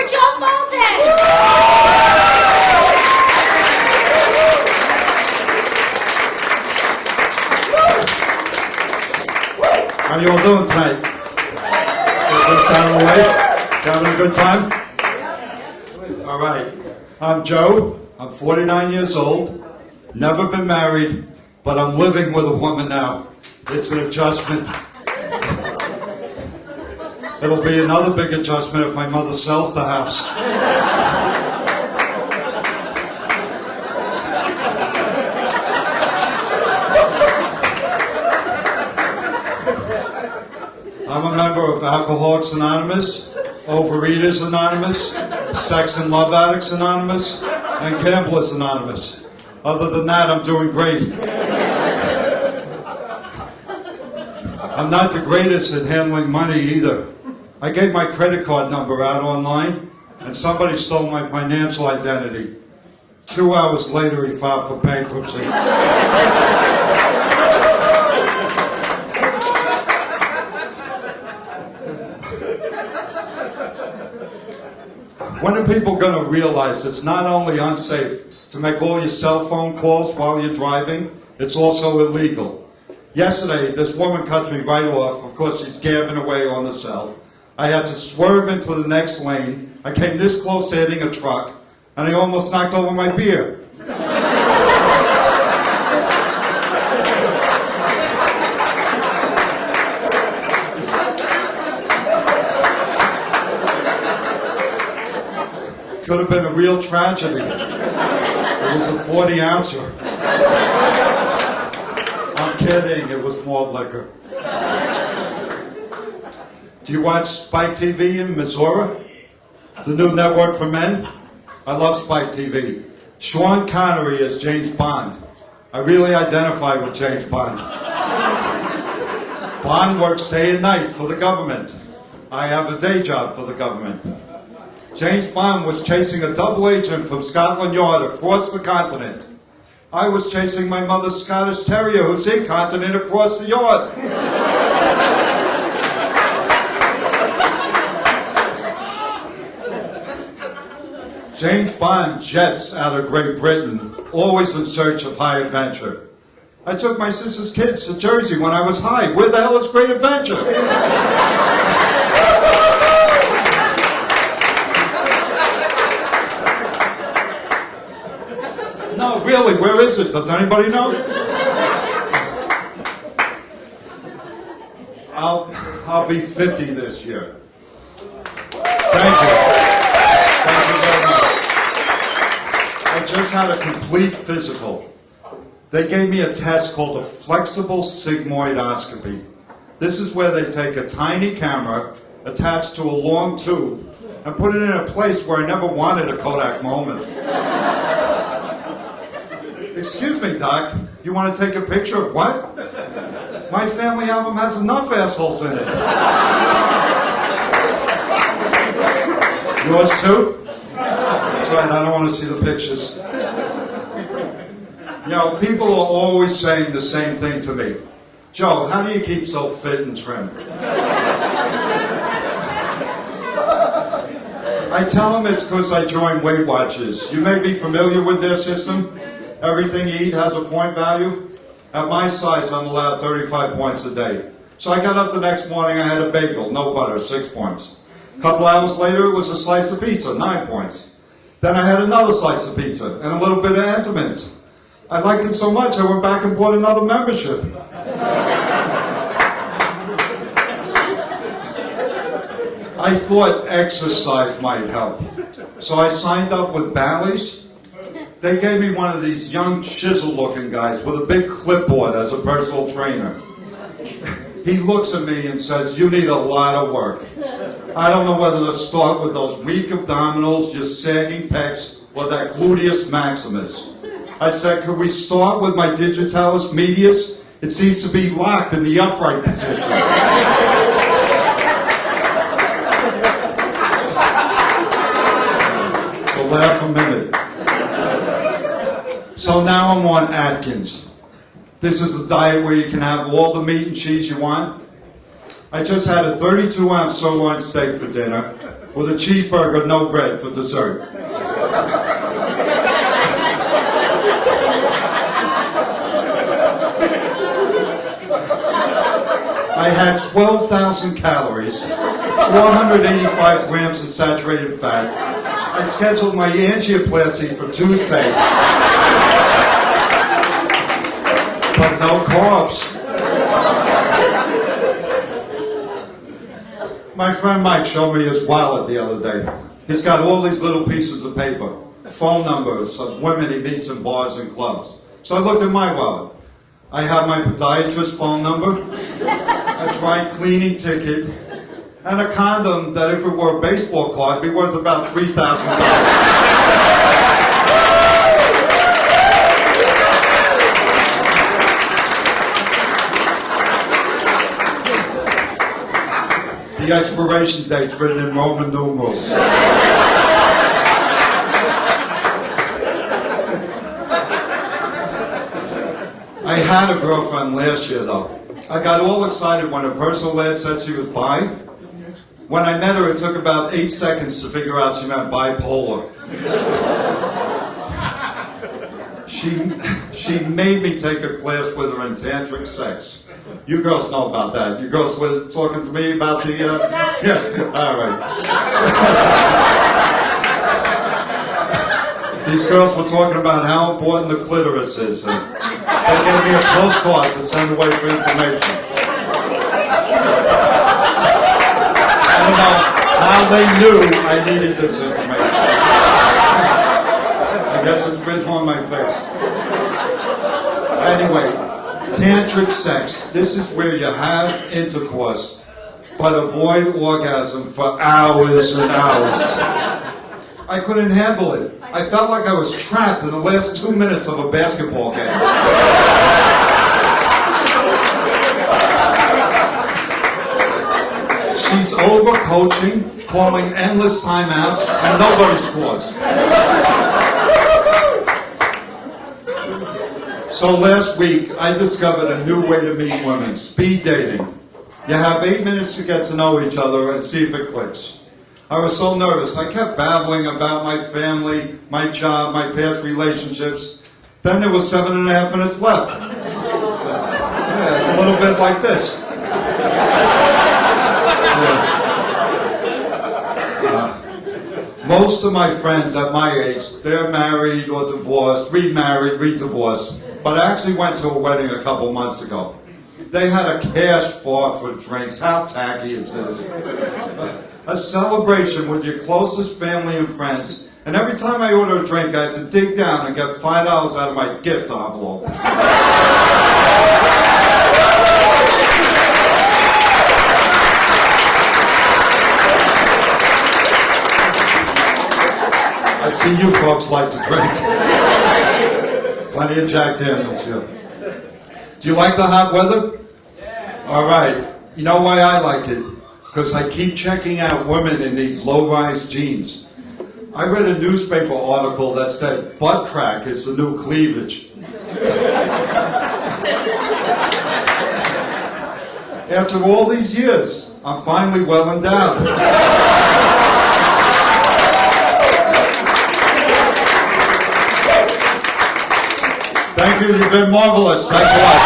for Joe Fulton! How you all doing tonight? Good sound away? Having a good time? All right. I'm Joe. I'm 49 years old. Never been married, but I'm living with a woman now. It's an adjustment. It'll be another big adjustment if my mother sells the house. I'm a member of Alcoholics Anonymous, Overeaters Anonymous, Sex and Love Addicts Anonymous, and Gamblers Anonymous. Other than that, I'm doing great. I'm not the greatest at handling money either. I gave my credit card number out online, and somebody stole my financial identity. 2 hours later, he filed for bankruptcy. When are people going to realize it's not only unsafe to make all your cell phone calls while you're driving, it's also illegal? Yesterday, this woman cut me right off. Of course, she's gabbing away on the cell. I had to swerve into the next lane. I came this close to hitting a truck, and I almost knocked over my beer. Could have been a real tragedy. It was a 40-ouncer. I'm kidding, it was more liquor. Do you watch Spike TV in Missouri? The new network for men? I love Spike TV. Sean Connery is James Bond. I really identify with James Bond. Bond works day and night for the government. I have a day job for the government. James Bond was chasing a double agent from Scotland Yard across the continent. I was chasing my mother's Scottish Terrier who's incontinent across the yard. James Bond jets out of Great Britain, always in search of high adventure. I took my sister's kids to Jersey when I was high. Where the hell is Great Adventure? No, really, where is it? Does anybody know? I'll be 50 this year. Thank you. Thank you very much. I just had a complete physical. They gave me a test called a flexible sigmoidoscopy. This is where they take a tiny camera attached to a long tube and put it in a place where I never wanted a Kodak moment. Excuse me, Doc, you want to take a picture of what? My family album has enough assholes in it. Yours too? That's right, I don't want to see the pictures. You know, people are always saying the same thing to me. Joe, how do you keep so fit and trim? I tell them it's because I joined Weight Watchers. You may be familiar with their system. Everything you eat has a point value. At my size, I'm allowed 35 points a day. So I got up the next morning, I had a bagel, no butter, 6 points. A couple hours later, it was a slice of pizza, 9 points. Then I had another slice of pizza and a little bit of Entenmann's. I liked it so much, I went back and bought another membership. I thought exercise might help. So I signed up with Bally's. They gave me one of these young chisel-looking guys with a big clipboard as a personal trainer. He looks at me and says, you need a lot of work. I don't know whether to start with those weak abdominals, your sagging pecs, or that gluteus maximus. I said, could we start with my digitalis medius? It seems to be locked in the upright position. So laugh a minute. So now I'm on Atkins. This is a diet where you can have all the meat and cheese you want. I just had a 32-ounce sirloin steak for dinner. with a cheeseburger, no bread for dessert. I had 12,000 calories, 485 grams of saturated fat. I scheduled my angioplasty for Tuesday. But no carbs. My friend Mike showed me his wallet the other day. He's got all these little pieces of paper, phone numbers of women he meets in bars and clubs. So I looked at my wallet. I have my podiatrist phone number, a dry cleaning ticket, and a condom that if it were a baseball card, would be worth about $3,000. The expiration date's written in Roman numerals. I had a girlfriend last year, though. I got all excited when her personal ad said she was bi. When I met her, it took about 8 seconds to figure out she meant bipolar. She made me take a class with her in tantric sex. You girls know about that. You girls were talking to me about the... Yeah, all right. These girls were talking about how important the clitoris is. And they gave me a postcard to send away for information. I don't know how they knew I needed this information. I guess it's written on my face. Anyway, tantric sex. This is where you have intercourse, but avoid orgasm for hours and hours. I couldn't handle it. I felt like I was trapped in the last 2 minutes of a basketball game. She's over-coaching, calling endless timeouts, and nobody scores. So last week, I discovered a new way to meet women, speed dating. You have 8 minutes to get to know each other and see if it clicks. I was so nervous. I kept babbling about my family, my job, my past relationships. Then there was 7.5 minutes left. Yeah, it's a little bit like this. Most of my friends at my age, they're married or divorced, remarried, re-divorced. But I actually went to a wedding a couple months ago. They had a cash bar for drinks. How tacky is this? A celebration with your closest family and friends. And every time I order a drink, I have to dig down and get $5 out of my gift envelope. I see you folks like to drink. Plenty of Jack Daniels here. Do you like the hot weather? Yeah. All right. You know why I like it? Because I keep checking out women in these low-rise jeans. I read a newspaper article that said butt crack is the new cleavage. After all these years, I'm finally well endowed. Thank you, you've been marvelous. Thanks a lot.